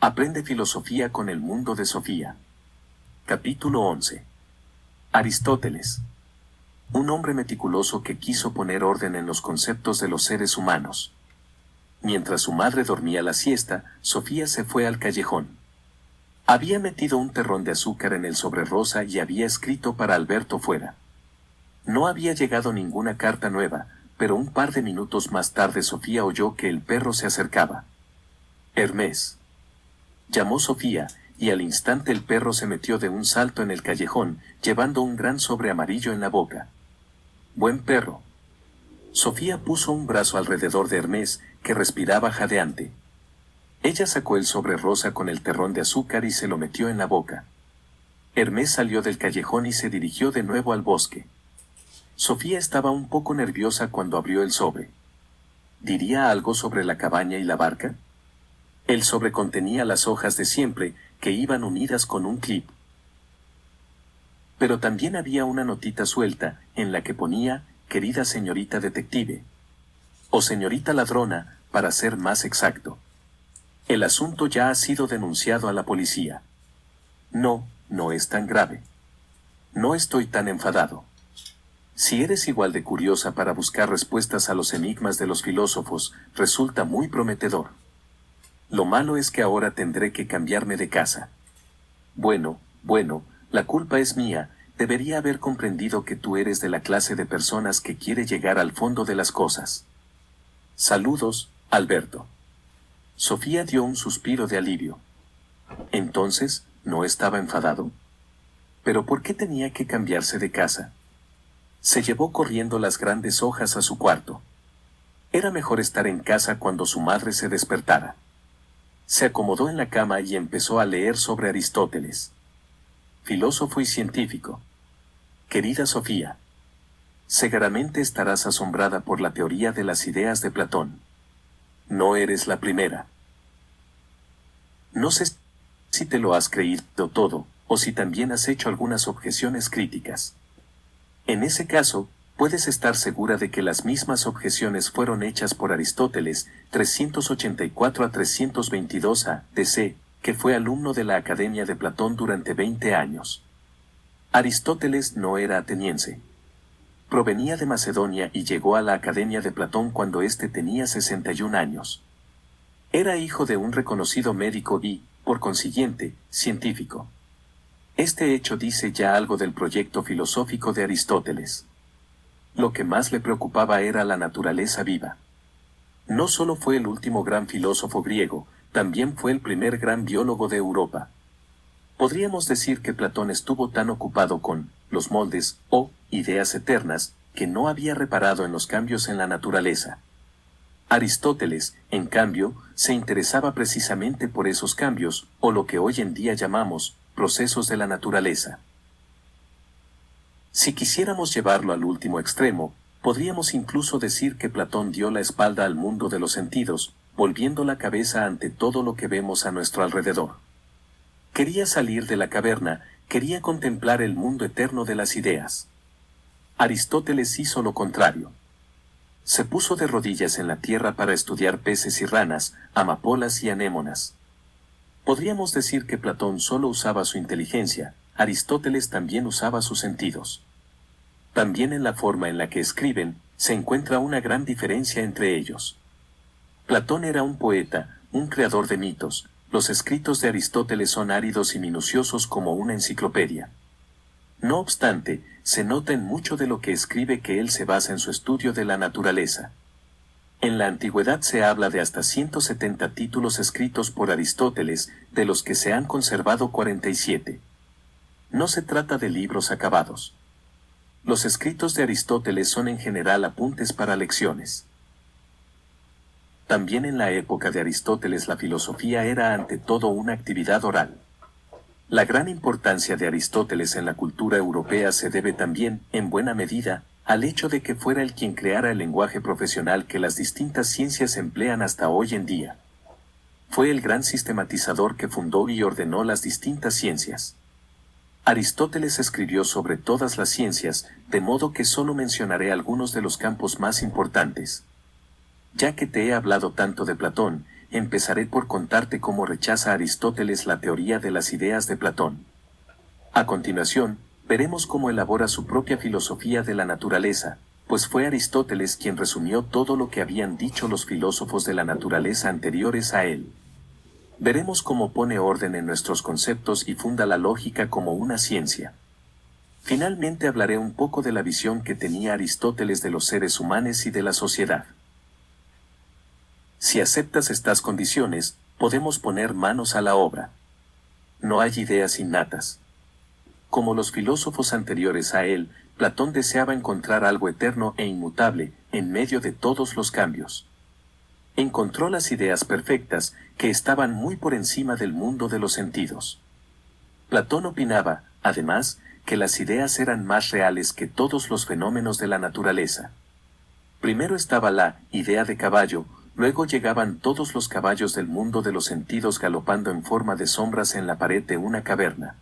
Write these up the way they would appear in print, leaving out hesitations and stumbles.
Aprende filosofía con el mundo de Sofía. Capítulo 11. Aristóteles. Un hombre meticuloso que quiso poner orden en los conceptos de los seres humanos. Mientras su madre dormía la siesta, Sofía se fue al callejón. Había metido un terrón de azúcar en el sobre rosa y había escrito para Alberto fuera. No había llegado ninguna carta nueva, pero un par de minutos más tarde Sofía oyó que el perro se acercaba. Hermes. Llamó Sofía, y al instante el perro se metió de un salto en el callejón, llevando un gran sobre amarillo en la boca. Buen perro. Sofía puso un brazo alrededor de Hermes, que respiraba jadeante. Ella sacó el sobre rosa con el terrón de azúcar y se lo metió en la boca. Hermes salió del callejón y se dirigió de nuevo al bosque. Sofía estaba un poco nerviosa cuando abrió el sobre. ¿Diría algo sobre la cabaña y la barca? El sobre contenía las hojas de siempre, que iban unidas con un clip. Pero también había una notita suelta, en la que ponía, querida señorita detective. O señorita ladrona, para ser más exacto. El asunto ya ha sido denunciado a la policía. No, no es tan grave. No estoy tan enfadado. Si eres igual de curiosa para buscar respuestas a los enigmas de los filósofos, resulta muy prometedor. Lo malo es que ahora tendré que cambiarme de casa. Bueno, la culpa es mía, debería haber comprendido que tú eres de la clase de personas que quiere llegar al fondo de las cosas. Saludos, Alberto. Sofía dio un suspiro de alivio. Entonces, ¿no estaba enfadado? ¿Pero por qué tenía que cambiarse de casa? Se llevó corriendo las grandes hojas a su cuarto. Era mejor estar en casa cuando su madre se despertara. Se acomodó en la cama y empezó a leer sobre Aristóteles. Filósofo y científico. Querida Sofía, seguramente estarás asombrada por la teoría de las ideas de Platón. No eres la primera. No sé si te lo has creído todo, o si también has hecho algunas objeciones críticas. En ese caso, puedes estar segura de que las mismas objeciones fueron hechas por Aristóteles, 384 a 322 a.C., que fue alumno de la Academia de Platón durante 20 años. Aristóteles no era ateniense. Provenía de Macedonia y llegó a la Academia de Platón cuando éste tenía 61 años. Era hijo de un reconocido médico y, por consiguiente, científico. Este hecho dice ya algo del proyecto filosófico de Aristóteles. Lo que más le preocupaba era la naturaleza viva. No solo fue el último gran filósofo griego, también fue el primer gran biólogo de Europa. Podríamos decir que Platón estuvo tan ocupado con los moldes o ideas eternas, que no había reparado en los cambios en la naturaleza. Aristóteles, en cambio, se interesaba precisamente por esos cambios, o lo que hoy en día llamamos procesos de la naturaleza. Si quisiéramos llevarlo al último extremo, podríamos incluso decir que Platón dio la espalda al mundo de los sentidos, volviendo la cabeza ante todo lo que vemos a nuestro alrededor. Quería salir de la caverna, quería contemplar el mundo eterno de las ideas. Aristóteles hizo lo contrario. Se puso de rodillas en la tierra para estudiar peces y ranas, amapolas y anémonas. Podríamos decir que Platón solo usaba su inteligencia, Aristóteles también usaba sus sentidos. También en la forma en la que escriben, se encuentra una gran diferencia entre ellos. Platón era un poeta, un creador de mitos. Los escritos de Aristóteles son áridos y minuciosos como una enciclopedia. No obstante, se nota en mucho de lo que escribe que él se basa en su estudio de la naturaleza. En la antigüedad se habla de hasta 170 títulos escritos por Aristóteles, de los que se han conservado 47. No se trata de libros acabados. Los escritos de Aristóteles son en general apuntes para lecciones. También en la época de Aristóteles la filosofía era ante todo una actividad oral. La gran importancia de Aristóteles en la cultura europea se debe también, en buena medida, al hecho de que fuera él quien creara el lenguaje profesional que las distintas ciencias emplean hasta hoy en día. Fue el gran sistematizador que fundó y ordenó las distintas ciencias. Aristóteles escribió sobre todas las ciencias, de modo que solo mencionaré algunos de los campos más importantes. Ya que te he hablado tanto de Platón, empezaré por contarte cómo rechaza Aristóteles la teoría de las ideas de Platón. A continuación, veremos cómo elabora su propia filosofía de la naturaleza, pues fue Aristóteles quien resumió todo lo que habían dicho los filósofos de la naturaleza anteriores a él. Veremos cómo pone orden en nuestros conceptos y funda la lógica como una ciencia. Finalmente hablaré un poco de la visión que tenía Aristóteles de los seres humanos y de la sociedad. Si aceptas estas condiciones, podemos poner manos a la obra. No hay ideas innatas. Como los filósofos anteriores a él, Platón deseaba encontrar algo eterno e inmutable, en medio de todos los cambios. Encontró las ideas perfectas, que estaban muy por encima del mundo de los sentidos. Platón opinaba, además, que las ideas eran más reales que todos los fenómenos de la naturaleza. Primero estaba la idea de caballo, luego llegaban todos los caballos del mundo de los sentidos galopando en forma de sombras en la pared de una caverna.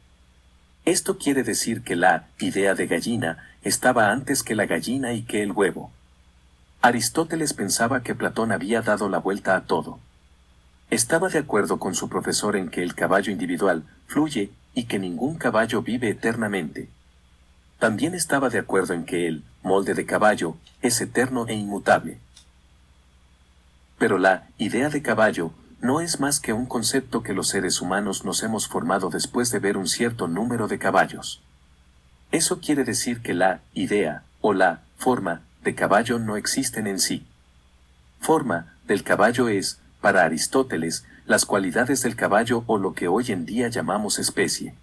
Esto quiere decir que la idea de gallina estaba antes que la gallina y que el huevo. Aristóteles pensaba que Platón había dado la vuelta a todo. Estaba de acuerdo con su profesor en que el caballo individual fluye y que ningún caballo vive eternamente. También estaba de acuerdo en que el molde de caballo es eterno e inmutable. Pero la idea de caballo no es más que un concepto que los seres humanos nos hemos formado después de ver un cierto número de caballos. Eso quiere decir que la idea, o la forma, de caballo no existen en sí. Forma del caballo es, para Aristóteles, las cualidades del caballo o lo que hoy en día llamamos especie.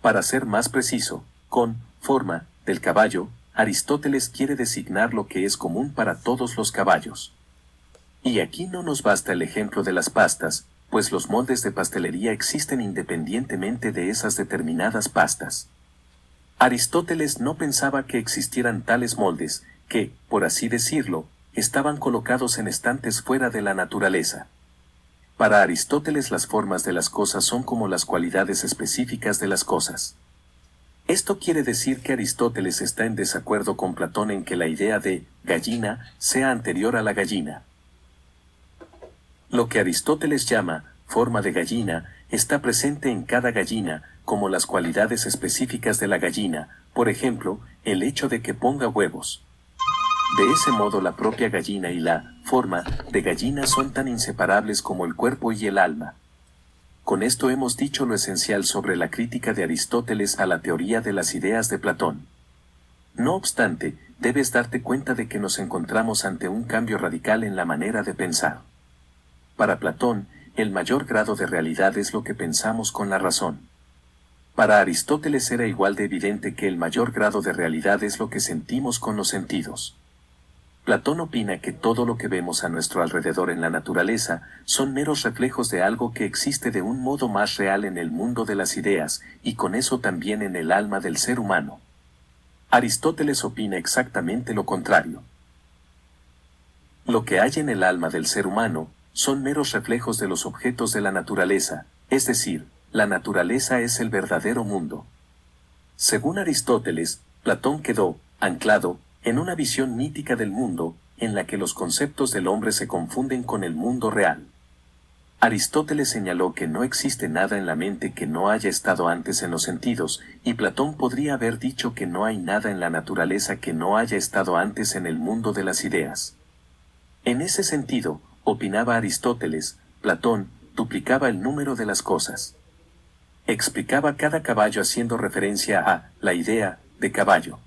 Para ser más preciso, con forma del caballo, Aristóteles quiere designar lo que es común para todos los caballos. Y aquí no nos basta el ejemplo de las pastas, pues los moldes de pastelería existen independientemente de esas determinadas pastas. Aristóteles no pensaba que existieran tales moldes, que, por así decirlo, estaban colocados en estantes fuera de la naturaleza. Para Aristóteles las formas de las cosas son como las cualidades específicas de las cosas. Esto quiere decir que Aristóteles está en desacuerdo con Platón en que la idea de gallina sea anterior a la gallina. Lo que Aristóteles llama forma de gallina está presente en cada gallina, como las cualidades específicas de la gallina, por ejemplo, el hecho de que ponga huevos. De ese modo la propia gallina y la forma de gallina son tan inseparables como el cuerpo y el alma. Con esto hemos dicho lo esencial sobre la crítica de Aristóteles a la teoría de las ideas de Platón. No obstante, debes darte cuenta de que nos encontramos ante un cambio radical en la manera de pensar. Para Platón, el mayor grado de realidad es lo que pensamos con la razón. Para Aristóteles era igual de evidente que el mayor grado de realidad es lo que sentimos con los sentidos. Platón opina que todo lo que vemos a nuestro alrededor en la naturaleza son meros reflejos de algo que existe de un modo más real en el mundo de las ideas, y con eso también en el alma del ser humano. Aristóteles opina exactamente lo contrario. Lo que hay en el alma del ser humano son meros reflejos de los objetos de la naturaleza, es decir, la naturaleza es el verdadero mundo. Según Aristóteles, Platón quedó anclado en una visión mítica del mundo, en la que los conceptos del hombre se confunden con el mundo real. Aristóteles señaló que no existe nada en la mente que no haya estado antes en los sentidos, y Platón podría haber dicho que no hay nada en la naturaleza que no haya estado antes en el mundo de las ideas. En ese sentido, opinaba Aristóteles, Platón duplicaba el número de las cosas. Explicaba cada caballo haciendo referencia a la idea de caballo.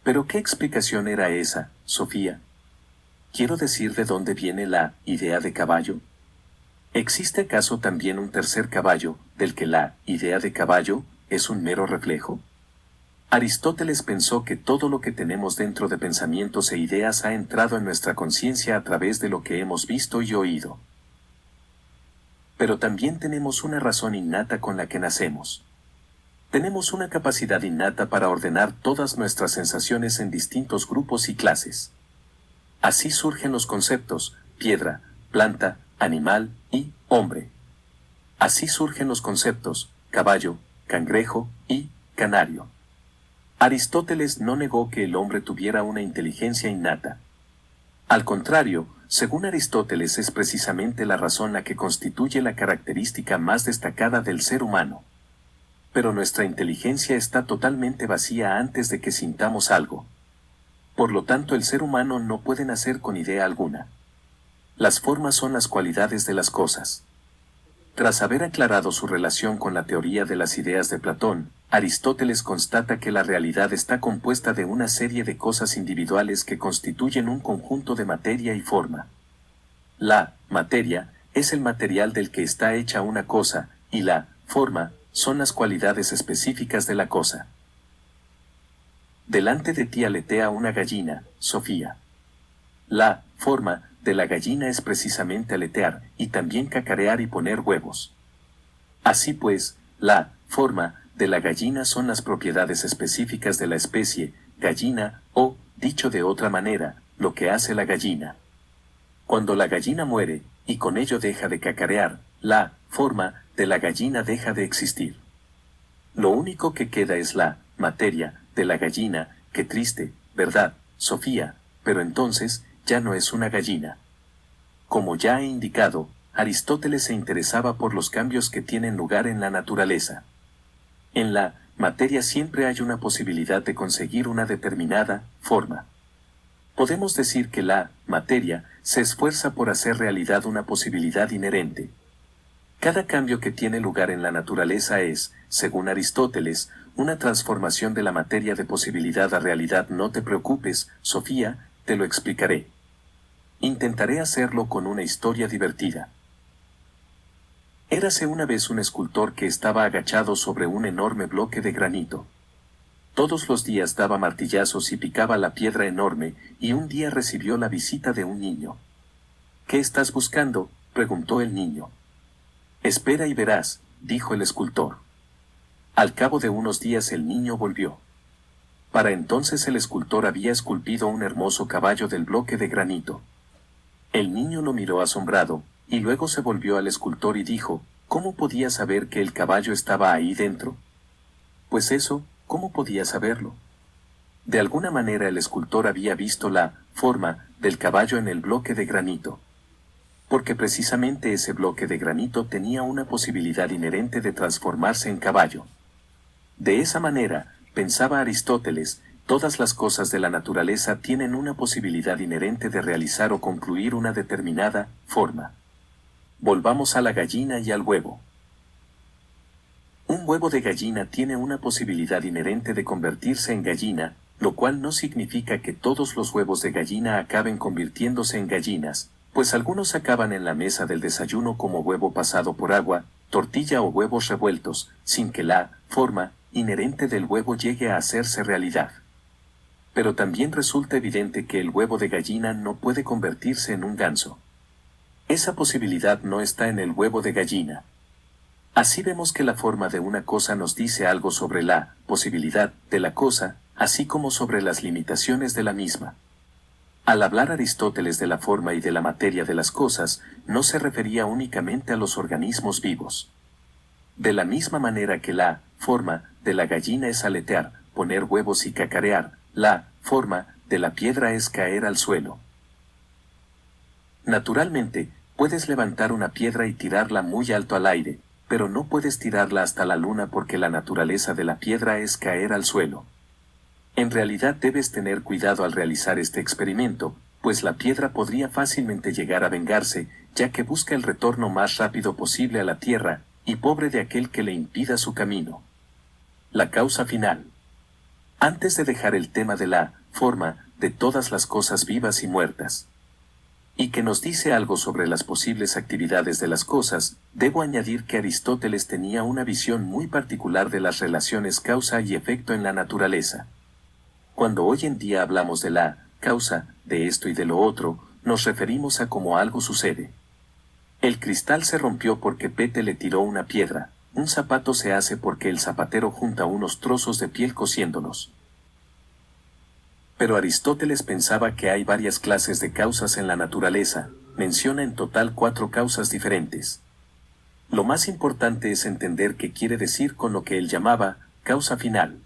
¿Pero qué explicación era esa, Sofía? Quiero decir, ¿de dónde viene la idea de caballo? ¿Existe acaso también un tercer caballo, del que la idea de caballo es un mero reflejo? Aristóteles pensó que todo lo que tenemos dentro de pensamientos e ideas ha entrado en nuestra conciencia a través de lo que hemos visto y oído. Pero también tenemos una razón innata con la que nacemos. Tenemos una capacidad innata para ordenar todas nuestras sensaciones en distintos grupos y clases. Así surgen los conceptos, piedra, planta, animal y hombre. Así surgen los conceptos, caballo, cangrejo y canario. Aristóteles no negó que el hombre tuviera una inteligencia innata. Al contrario, según Aristóteles, es precisamente la razón la que constituye la característica más destacada del ser humano. Pero nuestra inteligencia está totalmente vacía antes de que sintamos algo. Por lo tanto, el ser humano no puede nacer con idea alguna. Las formas son las cualidades de las cosas. Tras haber aclarado su relación con la teoría de las ideas de Platón, Aristóteles constata que la realidad está compuesta de una serie de cosas individuales que constituyen un conjunto de materia y forma. La materia es el material del que está hecha una cosa, y la forma son las cualidades específicas de la cosa. Delante de ti aletea una gallina, Sofía. La forma de la gallina es precisamente aletear, y también cacarear y poner huevos. Así pues, la forma de la gallina son las propiedades específicas de la especie gallina, o, dicho de otra manera, lo que hace la gallina. Cuando la gallina muere, y con ello deja de cacarear, la forma de la gallina deja de existir. Lo único que queda es la materia de la gallina. Qué triste, ¿verdad, Sofía? Pero entonces, ya no es una gallina. Como ya he indicado, Aristóteles se interesaba por los cambios que tienen lugar en la naturaleza. En la materia siempre hay una posibilidad de conseguir una determinada forma. Podemos decir que la materia se esfuerza por hacer realidad una posibilidad inherente. Cada cambio que tiene lugar en la naturaleza es, según Aristóteles, una transformación de la materia de posibilidad a realidad. No te preocupes, Sofía, te lo explicaré. Intentaré hacerlo con una historia divertida. Érase una vez un escultor que estaba agachado sobre un enorme bloque de granito. Todos los días daba martillazos y picaba la piedra enorme, y un día recibió la visita de un niño. ¿Qué estás buscando?, preguntó el niño. Espera y verás, dijo el escultor. Al cabo de unos días el niño volvió. Para entonces el escultor había esculpido un hermoso caballo del bloque de granito. El niño lo miró asombrado, y luego se volvió al escultor y dijo, ¿cómo podía saber que el caballo estaba ahí dentro? Pues eso, ¿cómo podía saberlo? De alguna manera el escultor había visto la forma del caballo en el bloque de granito. Porque precisamente ese bloque de granito tenía una posibilidad inherente de transformarse en caballo. De esa manera, pensaba Aristóteles, todas las cosas de la naturaleza tienen una posibilidad inherente de realizar o concluir una determinada forma. Volvamos a la gallina y al huevo. Un huevo de gallina tiene una posibilidad inherente de convertirse en gallina, lo cual no significa que todos los huevos de gallina acaben convirtiéndose en gallinas, pues algunos acaban en la mesa del desayuno como huevo pasado por agua, tortilla o huevos revueltos, sin que la forma inherente del huevo llegue a hacerse realidad. Pero también resulta evidente que el huevo de gallina no puede convertirse en un ganso. Esa posibilidad no está en el huevo de gallina. Así vemos que la forma de una cosa nos dice algo sobre la posibilidad de la cosa, así como sobre las limitaciones de la misma. Al hablar Aristóteles de la forma y de la materia de las cosas, no se refería únicamente a los organismos vivos. De la misma manera que la forma de la gallina es aletear, poner huevos y cacarear, la forma de la piedra es caer al suelo. Naturalmente, puedes levantar una piedra y tirarla muy alto al aire, pero no puedes tirarla hasta la luna porque la naturaleza de la piedra es caer al suelo. En realidad debes tener cuidado al realizar este experimento, pues la piedra podría fácilmente llegar a vengarse, ya que busca el retorno más rápido posible a la tierra, y pobre de aquel que le impida su camino. La causa final. Antes de dejar el tema de la forma de todas las cosas vivas y muertas, y que nos dice algo sobre las posibles actividades de las cosas, debo añadir que Aristóteles tenía una visión muy particular de las relaciones causa y efecto en la naturaleza. Cuando hoy en día hablamos de la causa, de esto y de lo otro, nos referimos a cómo algo sucede. El cristal se rompió porque Pete le tiró una piedra, un zapato se hace porque el zapatero junta unos trozos de piel cosiéndolos. Pero Aristóteles pensaba que hay varias clases de causas en la naturaleza, menciona en total 4 causas diferentes. Lo más importante es entender qué quiere decir con lo que él llamaba causa final.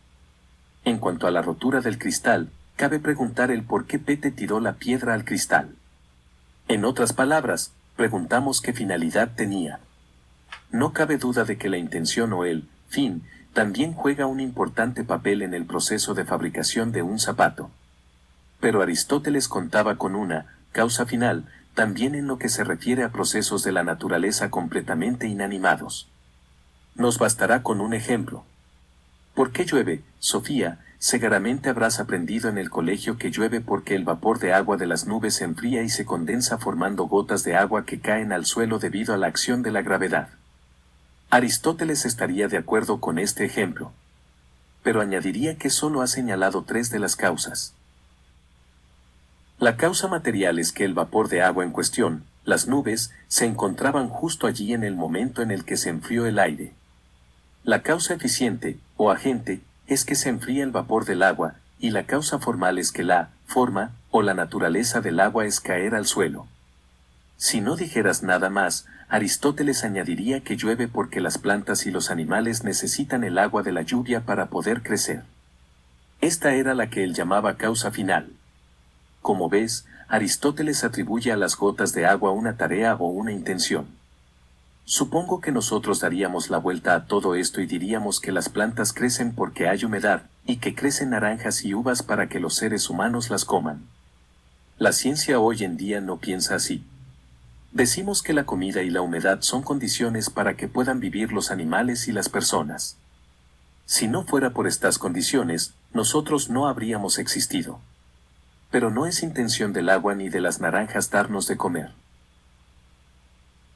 En cuanto a la rotura del cristal, cabe preguntar el por qué Pete tiró la piedra al cristal. En otras palabras, preguntamos qué finalidad tenía. No cabe duda de que la intención o el fin también juega un importante papel en el proceso de fabricación de un zapato. Pero Aristóteles contaba con una causa final, también en lo que se refiere a procesos de la naturaleza completamente inanimados. Nos bastará con un ejemplo. ¿Por qué llueve, Sofía? Seguramente habrás aprendido en el colegio que llueve porque el vapor de agua de las nubes se enfría y se condensa formando gotas de agua que caen al suelo debido a la acción de la gravedad. Aristóteles estaría de acuerdo con este ejemplo. Pero añadiría que solo ha señalado 3 de las causas. La causa material es que el vapor de agua en cuestión, las nubes, se encontraban justo allí en el momento en el que se enfrió el aire. La causa eficiente, o agente, es que se enfría el vapor del agua, y la causa formal es que la forma, o la naturaleza del agua es caer al suelo. Si no dijeras nada más, Aristóteles añadiría que llueve porque las plantas y los animales necesitan el agua de la lluvia para poder crecer. Esta era la que él llamaba causa final. Como ves, Aristóteles atribuye a las gotas de agua una tarea o una intención. Supongo que nosotros daríamos la vuelta a todo esto y diríamos que las plantas crecen porque hay humedad, y que crecen naranjas y uvas para que los seres humanos las coman. La ciencia hoy en día no piensa así. Decimos que la comida y la humedad son condiciones para que puedan vivir los animales y las personas. Si no fuera por estas condiciones, nosotros no habríamos existido. Pero no es intención del agua ni de las naranjas darnos de comer.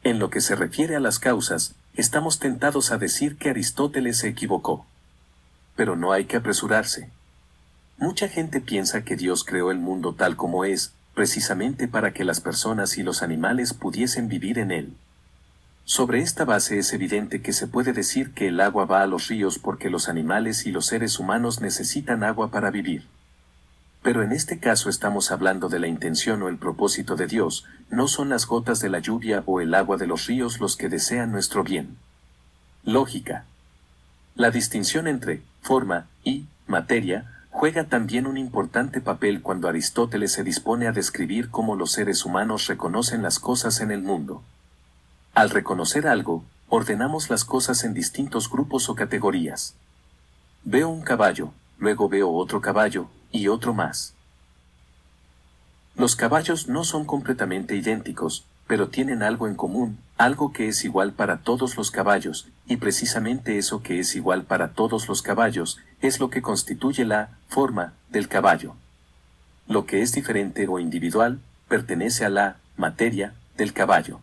En lo que se refiere a las causas, estamos tentados a decir que Aristóteles se equivocó. Pero no hay que apresurarse. Mucha gente piensa que Dios creó el mundo tal como es, precisamente para que las personas y los animales pudiesen vivir en él. Sobre esta base es evidente que se puede decir que el agua va a los ríos porque los animales y los seres humanos necesitan agua para vivir. Pero en este caso estamos hablando de la intención o el propósito de Dios, no son las gotas de la lluvia o el agua de los ríos los que desean nuestro bien. Lógica. La distinción entre forma y materia juega también un importante papel cuando Aristóteles se dispone a describir cómo los seres humanos reconocen las cosas en el mundo. Al reconocer algo, ordenamos las cosas en distintos grupos o categorías. Veo un caballo, luego veo otro caballo, y otro más. Los caballos no son completamente idénticos, pero tienen algo en común, algo que es igual para todos los caballos, y precisamente eso que es igual para todos los caballos, es lo que constituye la forma del caballo. Lo que es diferente o individual, pertenece a la materia del caballo.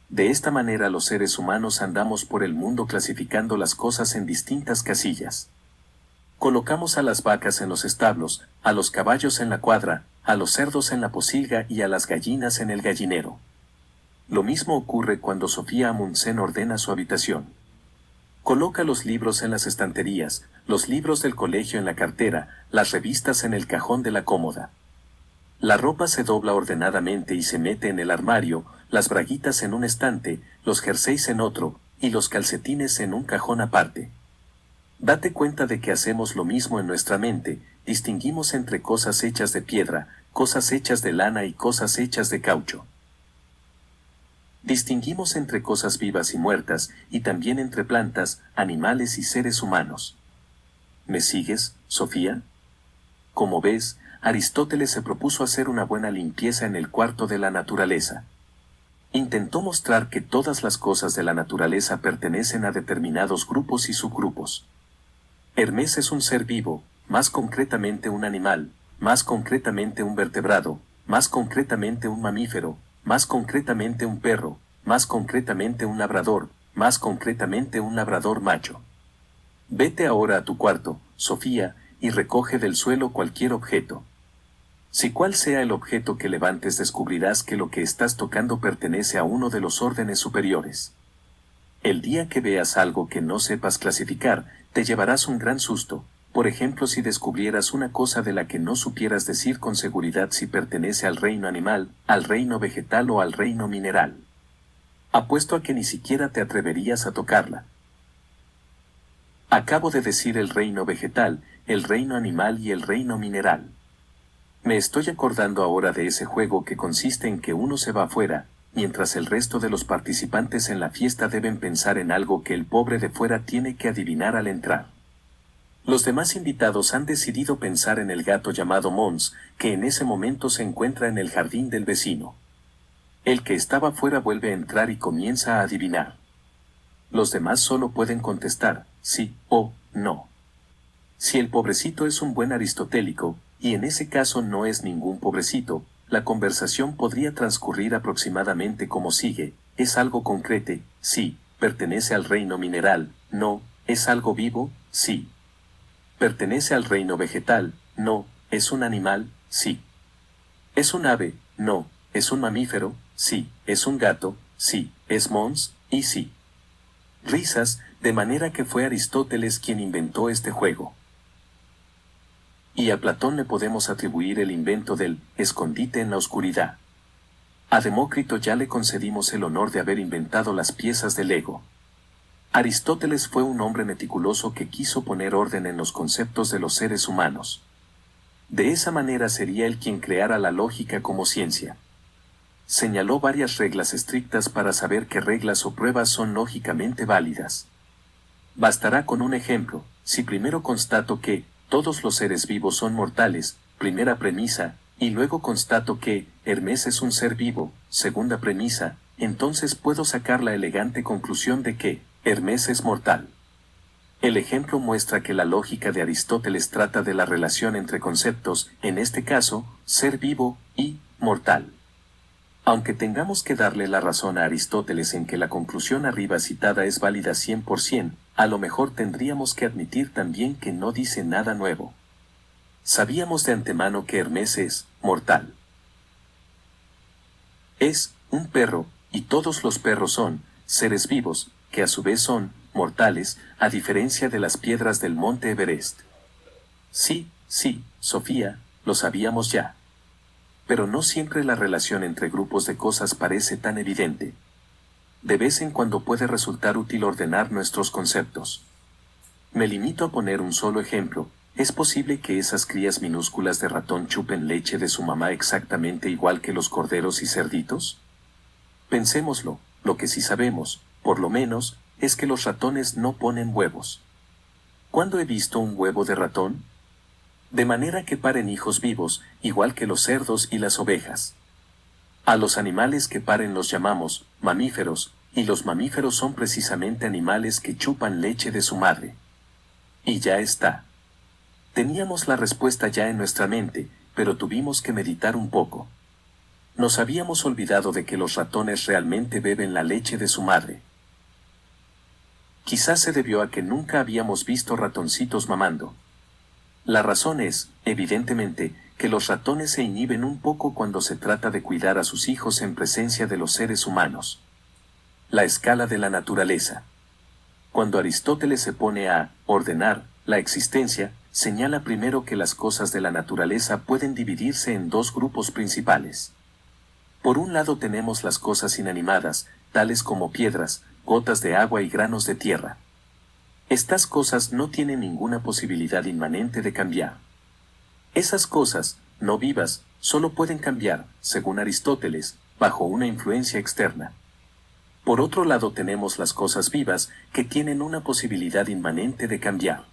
De esta manera los seres humanos andamos por el mundo clasificando las cosas en distintas casillas. Colocamos a las vacas en los establos, a los caballos en la cuadra, a los cerdos en la pocilga y a las gallinas en el gallinero. Lo mismo ocurre cuando Sofía Amundsen ordena su habitación. Coloca los libros en las estanterías, los libros del colegio en la cartera, las revistas en el cajón de la cómoda. La ropa se dobla ordenadamente y se mete en el armario, las braguitas en un estante, los jerseys en otro, y los calcetines en un cajón aparte. Date cuenta de que hacemos lo mismo en nuestra mente, distinguimos entre cosas hechas de piedra, cosas hechas de lana y cosas hechas de caucho. Distinguimos entre cosas vivas y muertas, y también entre plantas, animales y seres humanos. ¿Me sigues, Sofía? Como ves, Aristóteles se propuso hacer una buena limpieza en el cuarto de la naturaleza. Intentó mostrar que todas las cosas de la naturaleza pertenecen a determinados grupos y subgrupos. Hermes es un ser vivo, más concretamente un animal, más concretamente un vertebrado, más concretamente un mamífero, más concretamente un perro, más concretamente un labrador, más concretamente un labrador macho. Vete ahora a tu cuarto, Sofía, y recoge del suelo cualquier objeto. Si cual sea el objeto que levantes descubrirás que lo que estás tocando pertenece a uno de los órdenes superiores. El día que veas algo que no sepas clasificar, te llevarás un gran susto, por ejemplo si descubrieras una cosa de la que no supieras decir con seguridad si pertenece al reino animal, al reino vegetal o al reino mineral. Apuesto a que ni siquiera te atreverías a tocarla. Acabo de decir el reino vegetal, el reino animal y el reino mineral. Me estoy acordando ahora de ese juego que consiste en que uno se va afuera, mientras el resto de los participantes en la fiesta deben pensar en algo que el pobre de fuera tiene que adivinar al entrar. Los demás invitados han decidido pensar en el gato llamado Mons, que en ese momento se encuentra en el jardín del vecino. El que estaba fuera vuelve a entrar y comienza a adivinar. Los demás solo pueden contestar sí o no. Si el pobrecito es un buen aristotélico, y en ese caso no es ningún pobrecito, la conversación podría transcurrir aproximadamente como sigue: ¿es algo concreto? Sí. ¿Pertenece al reino mineral? No. ¿Es algo vivo? Sí. ¿Pertenece al reino vegetal? No. ¿Es un animal? Sí. ¿Es un ave? No. ¿Es un mamífero? Sí. ¿Es un gato? Sí. ¿Es Mons? Y sí. Risas, de manera que fue Aristóteles quien inventó este juego. Y a Platón le podemos atribuir el invento del escondite en la oscuridad. A Demócrito ya le concedimos el honor de haber inventado las piezas del Lego. Aristóteles fue un hombre meticuloso que quiso poner orden en los conceptos de los seres humanos. De esa manera sería él quien creara la lógica como ciencia. Señaló varias reglas estrictas para saber qué reglas o pruebas son lógicamente válidas. Bastará con un ejemplo: si primero constato que todos los seres vivos son mortales, primera premisa, y luego constato que Hermes es un ser vivo, segunda premisa, entonces puedo sacar la elegante conclusión de que Hermes es mortal. El ejemplo muestra que la lógica de Aristóteles trata de la relación entre conceptos, en este caso, ser vivo y mortal. Aunque tengamos que darle la razón a Aristóteles en que la conclusión arriba citada es válida 100%, a lo mejor tendríamos que admitir también que no dice nada nuevo. Sabíamos de antemano que Hermes es mortal. Es un perro, y todos los perros son seres vivos, que a su vez son mortales, a diferencia de las piedras del monte Everest. Sí, Sofía, lo sabíamos ya. Pero no siempre la relación entre grupos de cosas parece tan evidente. De vez en cuando puede resultar útil ordenar nuestros conceptos. Me limito a poner un solo ejemplo: ¿es posible que esas crías minúsculas de ratón chupen leche de su mamá exactamente igual que los corderos y cerditos? Pensémoslo, lo que sí sabemos, por lo menos, es que los ratones no ponen huevos. ¿Cuándo he visto un huevo de ratón? De manera que paren hijos vivos, igual que los cerdos y las ovejas. A los animales que paren los llamamos mamíferos, y los mamíferos son precisamente animales que chupan leche de su madre. Y ya está. Teníamos la respuesta ya en nuestra mente, pero tuvimos que meditar un poco. Nos habíamos olvidado de que los ratones realmente beben la leche de su madre. Quizás se debió a que nunca habíamos visto ratoncitos mamando. La razón es, evidentemente, que los ratones se inhiben un poco cuando se trata de cuidar a sus hijos en presencia de los seres humanos. La escala de la naturaleza. Cuando Aristóteles se pone a ordenar la existencia, señala primero que las cosas de la naturaleza pueden dividirse en dos grupos principales. Por un lado tenemos las cosas inanimadas, tales como piedras, gotas de agua y granos de tierra. Estas cosas no tienen ninguna posibilidad inmanente de cambiar. Esas cosas, no vivas, solo pueden cambiar, según Aristóteles, bajo una influencia externa. Por otro lado tenemos las cosas vivas, que tienen una posibilidad inmanente de cambiar.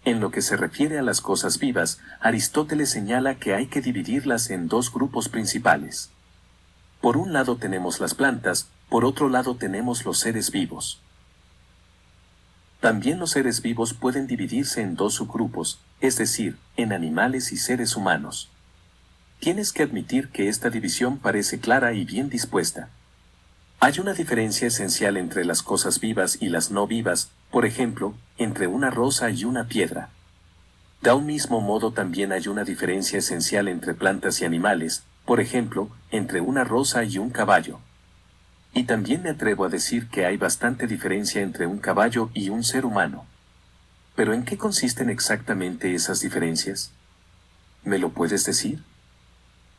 En lo que se refiere a las cosas vivas, Aristóteles señala que hay que dividirlas en dos grupos principales. Por un lado tenemos las plantas, por otro lado tenemos los seres vivos. También los seres vivos pueden dividirse en dos subgrupos, es decir, en animales y seres humanos. Tienes que admitir que esta división parece clara y bien dispuesta. Hay una diferencia esencial entre las cosas vivas y las no vivas, por ejemplo, entre una rosa y una piedra. De un mismo modo también hay una diferencia esencial entre plantas y animales, por ejemplo, entre una rosa y un caballo. Y también me atrevo a decir que hay bastante diferencia entre un caballo y un ser humano. ¿Pero en qué consisten exactamente esas diferencias? ¿Me lo puedes decir?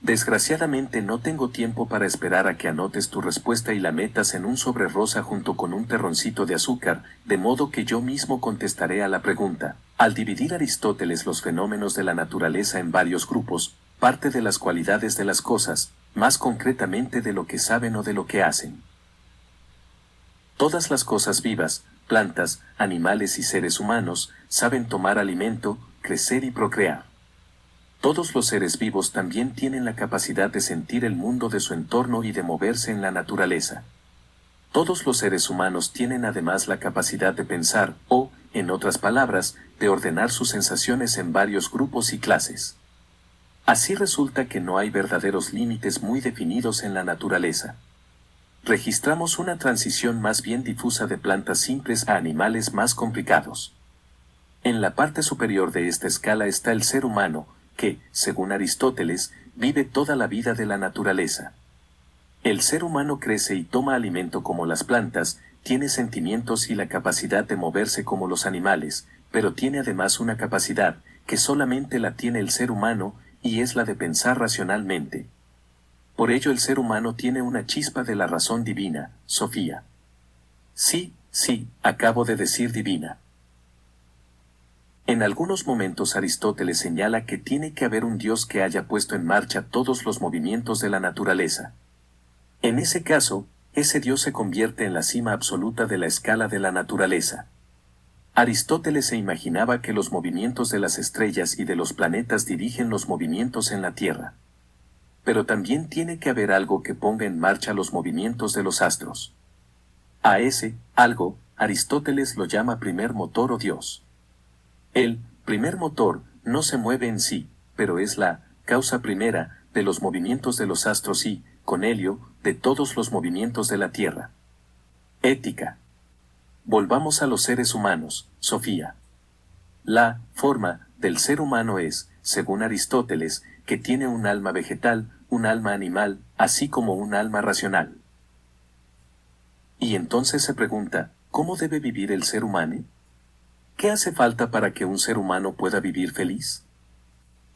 Desgraciadamente no tengo tiempo para esperar a que anotes tu respuesta y la metas en un sobre rosa junto con un terroncito de azúcar, de modo que yo mismo contestaré a la pregunta. Al dividir Aristóteles los fenómenos de la naturaleza en varios grupos, parte de las cualidades de las cosas, más concretamente de lo que saben o de lo que hacen. Todas las cosas vivas, plantas, animales y seres humanos, saben tomar alimento, crecer y procrear. Todos los seres vivos también tienen la capacidad de sentir el mundo de su entorno y de moverse en la naturaleza. Todos los seres humanos tienen además la capacidad de pensar, o, en otras palabras, de ordenar sus sensaciones en varios grupos y clases. Así resulta que no hay verdaderos límites muy definidos en la naturaleza. Registramos una transición más bien difusa de plantas simples a animales más complicados. En la parte superior de esta escala está el ser humano, que, según Aristóteles, vive toda la vida de la naturaleza. El ser humano crece y toma alimento como las plantas, tiene sentimientos y la capacidad de moverse como los animales, pero tiene además una capacidad, que solamente la tiene el ser humano, y es la de pensar racionalmente. Por ello el ser humano tiene una chispa de la razón divina, Sofía. Sí, acabo de decir divina. En algunos momentos Aristóteles señala que tiene que haber un Dios que haya puesto en marcha todos los movimientos de la naturaleza. En ese caso, ese Dios se convierte en la cima absoluta de la escala de la naturaleza. Aristóteles se imaginaba que los movimientos de las estrellas y de los planetas dirigen los movimientos en la Tierra. Pero también tiene que haber algo que ponga en marcha los movimientos de los astros. A ese algo, Aristóteles lo llama primer motor o Dios. El primer motor no se mueve en sí, pero es la causa primera de los movimientos de los astros y, con ello, de todos los movimientos de la Tierra. Ética. Volvamos a los seres humanos, Sofía. La forma del ser humano es, según Aristóteles, que tiene un alma vegetal, un alma animal, así como un alma racional. Y entonces se pregunta, ¿cómo debe vivir el ser humano? ¿Qué hace falta para que un ser humano pueda vivir feliz?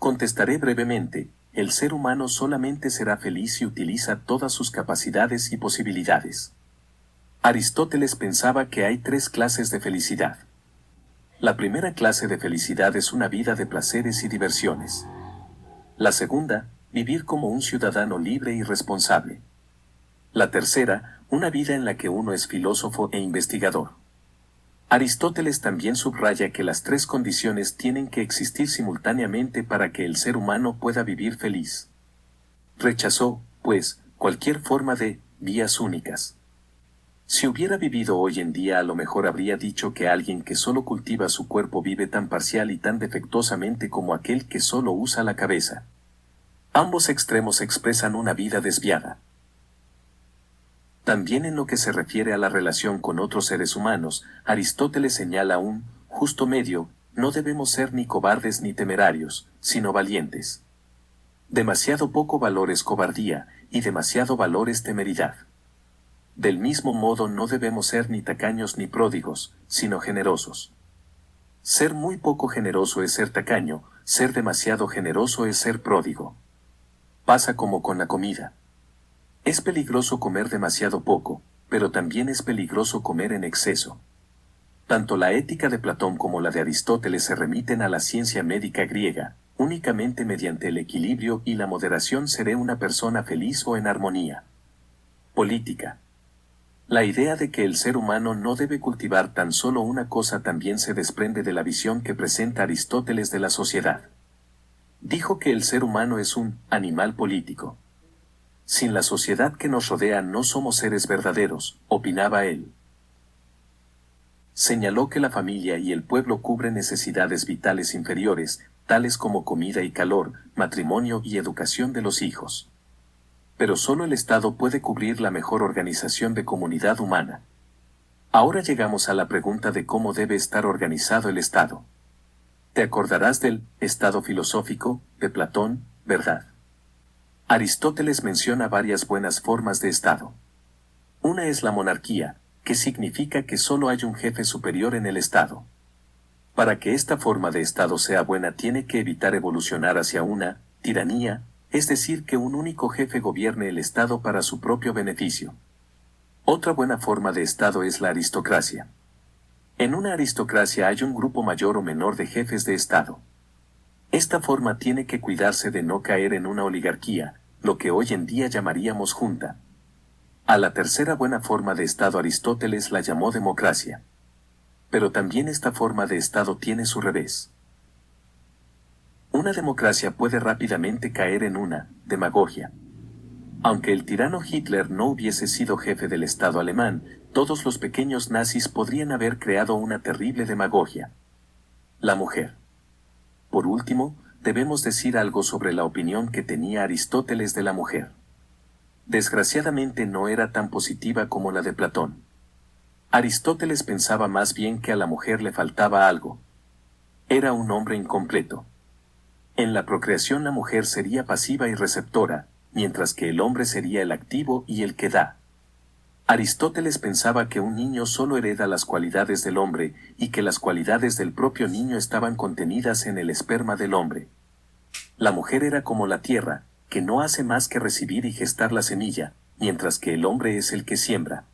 Contestaré brevemente, el ser humano solamente será feliz si utiliza todas sus capacidades y posibilidades. Aristóteles pensaba que hay tres clases de felicidad. La primera clase de felicidad es una vida de placeres y diversiones. La segunda, vivir como un ciudadano libre y responsable. La tercera, una vida en la que uno es filósofo e investigador. Aristóteles también subraya que las tres condiciones tienen que existir simultáneamente para que el ser humano pueda vivir feliz. Rechazó, pues, cualquier forma de vías únicas. Si hubiera vivido hoy en día a lo mejor habría dicho que alguien que solo cultiva su cuerpo vive tan parcial y tan defectuosamente como aquel que solo usa la cabeza. Ambos extremos expresan una vida desviada. También en lo que se refiere a la relación con otros seres humanos, Aristóteles señala un justo medio, no debemos ser ni cobardes ni temerarios, sino valientes. Demasiado poco valor es cobardía, y demasiado valor es temeridad. Del mismo modo no debemos ser ni tacaños ni pródigos, sino generosos. Ser muy poco generoso es ser tacaño, ser demasiado generoso es ser pródigo. Pasa como con la comida. Es peligroso comer demasiado poco, pero también es peligroso comer en exceso. Tanto la ética de Platón como la de Aristóteles se remiten a la ciencia médica griega, únicamente mediante el equilibrio y la moderación seré una persona feliz o en armonía. Política. La idea de que el ser humano no debe cultivar tan solo una cosa también se desprende de la visión que presenta Aristóteles de la sociedad. Dijo que el ser humano es un animal político. Sin la sociedad que nos rodea no somos seres verdaderos, opinaba él. Señaló que la familia y el pueblo cubren necesidades vitales inferiores, tales como comida y calor, matrimonio y educación de los hijos. Pero solo el Estado puede cubrir la mejor organización de comunidad humana. Ahora llegamos a la pregunta de cómo debe estar organizado el Estado. Te acordarás del Estado filosófico, de Platón, ¿verdad? Aristóteles menciona varias buenas formas de Estado. Una es la monarquía, que significa que solo hay un jefe superior en el Estado. Para que esta forma de Estado sea buena tiene que evitar evolucionar hacia una tiranía, es decir, que un único jefe gobierne el Estado para su propio beneficio. Otra buena forma de Estado es la aristocracia. En una aristocracia hay un grupo mayor o menor de jefes de Estado. Esta forma tiene que cuidarse de no caer en una oligarquía, lo que hoy en día llamaríamos junta. A la tercera buena forma de Estado Aristóteles la llamó democracia. Pero también esta forma de Estado tiene su revés. Una democracia puede rápidamente caer en una demagogia. Aunque el tirano Hitler no hubiese sido jefe del Estado alemán, todos los pequeños nazis podrían haber creado una terrible demagogia. La mujer. Por último, debemos decir algo sobre la opinión que tenía Aristóteles de la mujer. Desgraciadamente no era tan positiva como la de Platón. Aristóteles pensaba más bien que a la mujer le faltaba algo. Era un hombre incompleto. En la procreación la mujer sería pasiva y receptora, mientras que el hombre sería el activo y el que da. Aristóteles pensaba que un niño solo hereda las cualidades del hombre y que las cualidades del propio niño estaban contenidas en el esperma del hombre. La mujer era como la tierra, que no hace más que recibir y gestar la semilla, mientras que el hombre es el que siembra.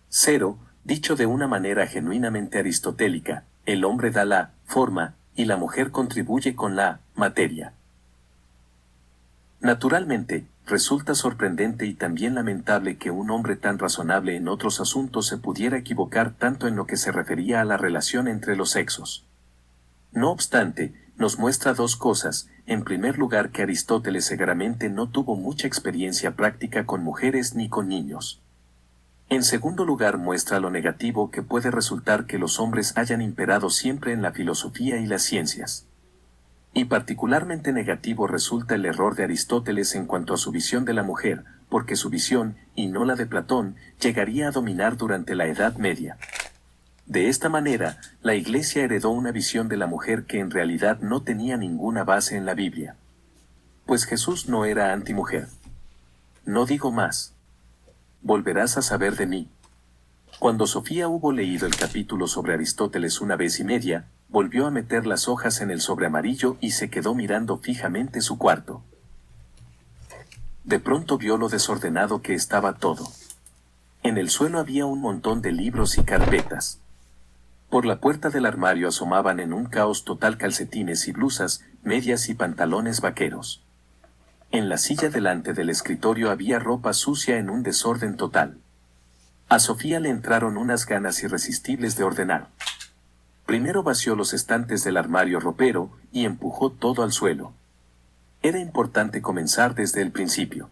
0. Dicho de una manera genuinamente aristotélica, el hombre da la forma y la mujer contribuye con la materia. Naturalmente, resulta sorprendente y también lamentable que un hombre tan razonable en otros asuntos se pudiera equivocar tanto en lo que se refería a la relación entre los sexos. No obstante, nos muestra dos cosas: en primer lugar, que Aristóteles seguramente no tuvo mucha experiencia práctica con mujeres ni con niños. En segundo lugar, muestra lo negativo que puede resultar que los hombres hayan imperado siempre en la filosofía y las ciencias. Y particularmente negativo resulta el error de Aristóteles en cuanto a su visión de la mujer, porque su visión, y no la de Platón, llegaría a dominar durante la Edad Media. De esta manera, la Iglesia heredó una visión de la mujer que en realidad no tenía ninguna base en la Biblia. Pues Jesús no era antimujer. No digo más. Volverás a saber de mí. Cuando Sofía hubo leído el capítulo sobre Aristóteles una vez y media, volvió a meter las hojas en el sobre amarillo y se quedó mirando fijamente su cuarto. De pronto vio lo desordenado que estaba todo. En el suelo había un montón de libros y carpetas. Por la puerta del armario asomaban en un caos total calcetines y blusas, medias y pantalones vaqueros. En la silla delante del escritorio había ropa sucia en un desorden total. A Sofía le entraron unas ganas irresistibles de ordenar. Primero vació los estantes del armario ropero y empujó todo al suelo. Era importante comenzar desde el principio.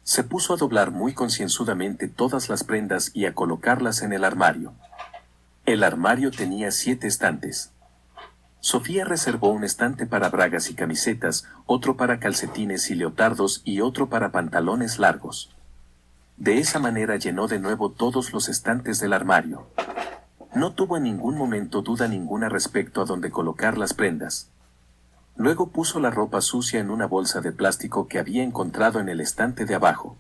Se puso a doblar muy concienzudamente todas las prendas y a colocarlas en el armario. El armario tenía 7 estantes. Sofía reservó un estante para bragas y camisetas, otro para calcetines y leotardos y otro para pantalones largos. De esa manera llenó de nuevo todos los estantes del armario. No tuvo en ningún momento duda ninguna respecto a dónde colocar las prendas. Luego puso la ropa sucia en una bolsa de plástico que había encontrado en el estante de abajo.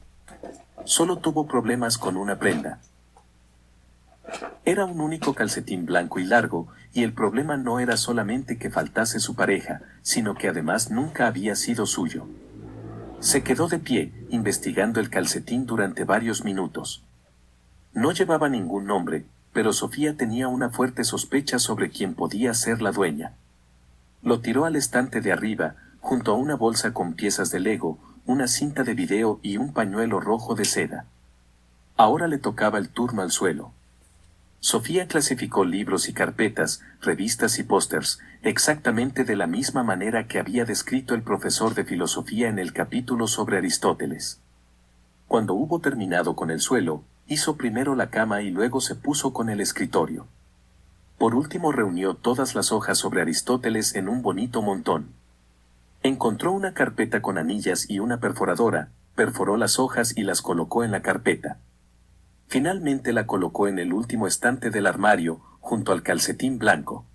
Solo tuvo problemas con una prenda. Era un único calcetín blanco y largo, y el problema no era solamente que faltase su pareja, sino que además nunca había sido suyo. Se quedó de pie, investigando el calcetín durante varios minutos. No llevaba ningún nombre, pero Sofía tenía una fuerte sospecha sobre quién podía ser la dueña. Lo tiró al estante de arriba, junto a una bolsa con piezas de Lego, una cinta de video y un pañuelo rojo de seda. Ahora le tocaba el turno al suelo. Sofía clasificó libros y carpetas, revistas y pósters, exactamente de la misma manera que había descrito el profesor de filosofía en el capítulo sobre Aristóteles. Cuando hubo terminado con el suelo, hizo primero la cama y luego se puso con el escritorio. Por último reunió todas las hojas sobre Aristóteles en un bonito montón. Encontró una carpeta con anillas y una perforadora, perforó las hojas y las colocó en la carpeta. Finalmente la colocó en el último estante del armario, junto al calcetín blanco.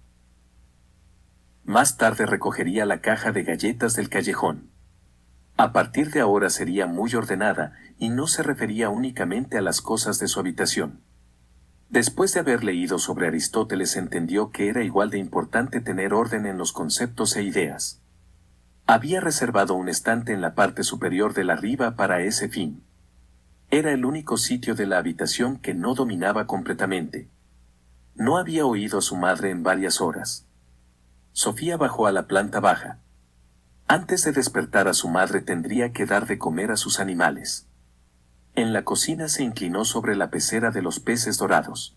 Más tarde recogería la caja de galletas del callejón. A partir de ahora sería muy ordenada, y no se refería únicamente a las cosas de su habitación. Después de haber leído sobre Aristóteles entendió que era igual de importante tener orden en los conceptos e ideas. Había reservado un estante en la parte superior del arriba para ese fin. Era el único sitio de la habitación que no dominaba completamente. No había oído a su madre en varias horas. Sofía bajó a la planta baja. Antes de despertar a su madre tendría que dar de comer a sus animales. En la cocina se inclinó sobre la pecera de los peces dorados.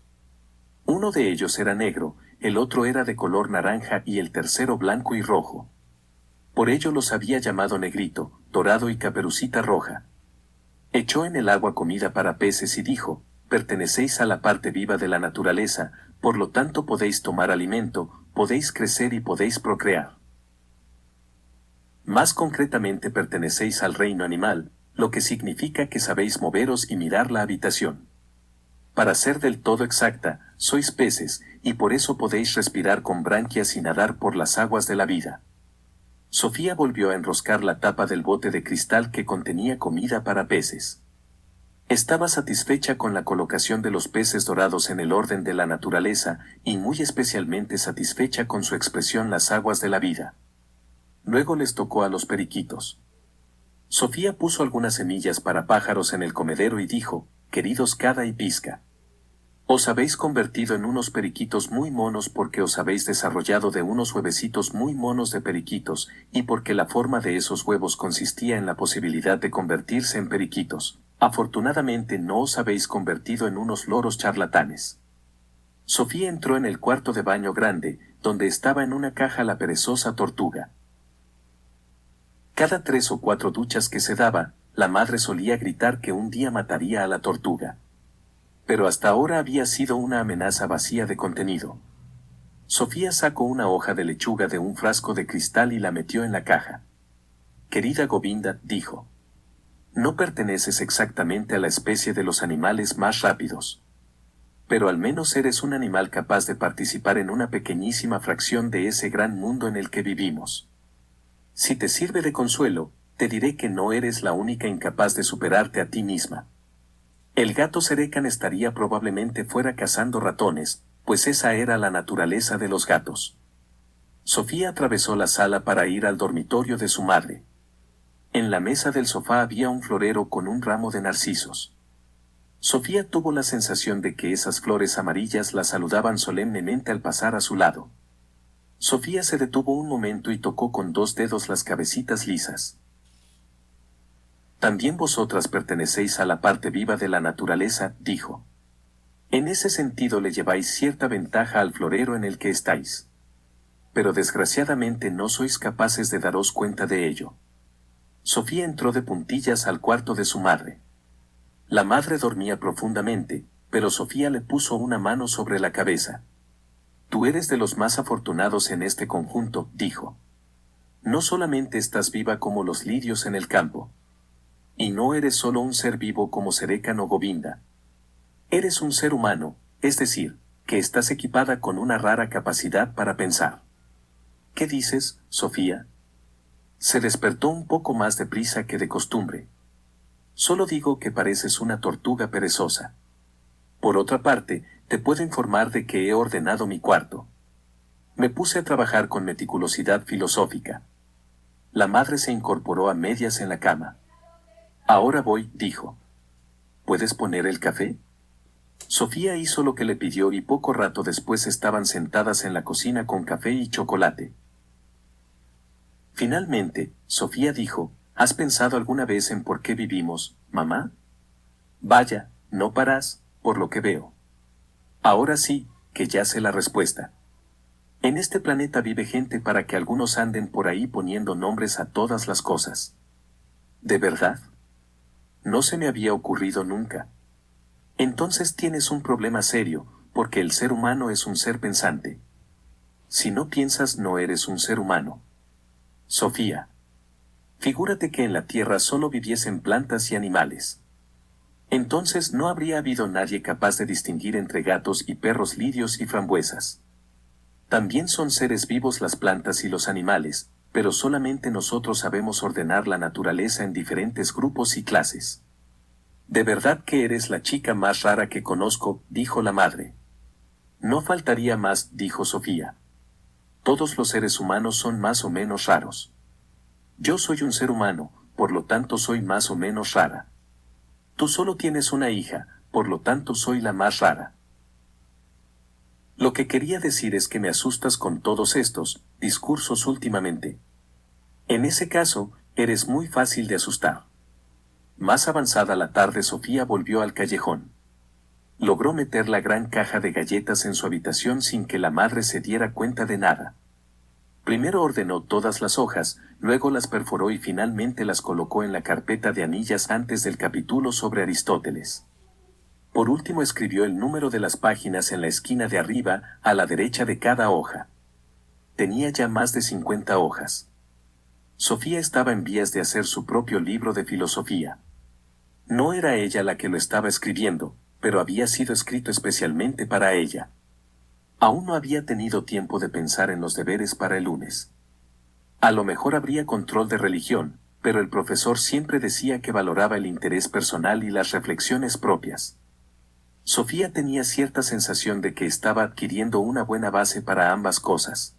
Uno de ellos era negro, el otro era de color naranja y el tercero blanco y rojo. Por ello los había llamado Negrito, Dorado y Caperucita Roja. Echó en el agua comida para peces y dijo: pertenecéis a la parte viva de la naturaleza, por lo tanto podéis tomar alimento, podéis crecer y podéis procrear. Más concretamente pertenecéis al reino animal, lo que significa que sabéis moveros y mirar la habitación. Para ser del todo exacta, sois peces, y por eso podéis respirar con branquias y nadar por las aguas de la vida. Sofía volvió a enroscar la tapa del bote de cristal que contenía comida para peces. Estaba satisfecha con la colocación de los peces dorados en el orden de la naturaleza, y muy especialmente satisfecha con su expresión las aguas de la vida. Luego les tocó a los periquitos. Sofía puso algunas semillas para pájaros en el comedero y dijo: queridos Cada y Pizca, os habéis convertido en unos periquitos muy monos porque os habéis desarrollado de unos huevecitos muy monos de periquitos, y porque la forma de esos huevos consistía en la posibilidad de convertirse en periquitos. Afortunadamente no os habéis convertido en unos loros charlatanes. Sofía entró en el cuarto de baño grande, donde estaba en una caja la perezosa tortuga. Cada 3 o 4 duchas que se daba, la madre solía gritar que un día mataría a la tortuga. Pero hasta ahora había sido una amenaza vacía de contenido. Sofía sacó una hoja de lechuga de un frasco de cristal y la metió en la caja. Querida Govinda, dijo, no perteneces exactamente a la especie de los animales más rápidos. Pero al menos eres un animal capaz de participar en una pequeñísima fracción de ese gran mundo en el que vivimos. Si te sirve de consuelo, te diré que no eres la única incapaz de superarte a ti misma. El gato Serecan estaría probablemente fuera cazando ratones, pues esa era la naturaleza de los gatos. Sofía atravesó la sala para ir al dormitorio de su madre. En la mesa del sofá había un florero con un ramo de narcisos. Sofía tuvo la sensación de que esas flores amarillas la saludaban solemnemente al pasar a su lado. Sofía se detuvo un momento y tocó con 2 dedos las cabecitas lisas. También vosotras pertenecéis a la parte viva de la naturaleza, dijo. En ese sentido le lleváis cierta ventaja al florero en el que estáis. Pero desgraciadamente no sois capaces de daros cuenta de ello. Sofía entró de puntillas al cuarto de su madre. La madre dormía profundamente, pero Sofía le puso una mano sobre la cabeza. Tú eres de los más afortunados en este conjunto, dijo. No solamente estás viva como los lirios en el campo. Y no eres solo un ser vivo como Serecan o Govinda. Eres un ser humano, es decir, que estás equipada con una rara capacidad para pensar. ¿Qué dices, Sofía? Se despertó un poco más deprisa que de costumbre. Solo digo que pareces una tortuga perezosa. Por otra parte, te puedo informar de que he ordenado mi cuarto. Me puse a trabajar con meticulosidad filosófica. La madre se incorporó a medias en la cama. Ahora voy, dijo. ¿Puedes poner el café? Sofía hizo lo que le pidió y poco rato después estaban sentadas en la cocina con café y chocolate. Finalmente, Sofía dijo, ¿has pensado alguna vez en por qué vivimos, mamá? Vaya, no paras, por lo que veo. Ahora sí, que ya sé la respuesta. En este planeta vive gente para que algunos anden por ahí poniendo nombres a todas las cosas. ¿De verdad? No se me había ocurrido nunca. Entonces tienes un problema serio, porque el ser humano es un ser pensante. Si no piensas, no eres un ser humano. Sofía. Figúrate que en la Tierra solo viviesen plantas y animales. Entonces no habría habido nadie capaz de distinguir entre gatos y perros lirios y frambuesas. También son seres vivos las plantas y los animales, pero solamente nosotros sabemos ordenar la naturaleza en diferentes grupos y clases. De verdad que eres la chica más rara que conozco, dijo la madre. No faltaría más, dijo Sofía. Todos los seres humanos son más o menos raros. Yo soy un ser humano, por lo tanto soy más o menos rara. Tú solo tienes una hija, por lo tanto soy la más rara. Lo Lo que quería decir es que me asustas con todos estos discursos últimamente. En ese caso, eres muy fácil de asustar. Más avanzada la tarde, Sofía volvió al callejón. Logró meter la gran caja de galletas en su habitación sin que la madre se diera cuenta de nada. Primero ordenó todas las hojas, luego las perforó y finalmente las colocó en la carpeta de anillas antes del capítulo sobre Aristóteles. Por último escribió el número de las páginas en la esquina de arriba, a la derecha de cada hoja. Tenía ya más de 50 hojas. Sofía estaba en vías de hacer su propio libro de filosofía. No era ella la que lo estaba escribiendo, pero había sido escrito especialmente para ella. Aún no había tenido tiempo de pensar en los deberes para el lunes. A lo mejor habría control de religión, pero el profesor siempre decía que valoraba el interés personal y las reflexiones propias. Sofía tenía cierta sensación de que estaba adquiriendo una buena base para ambas cosas.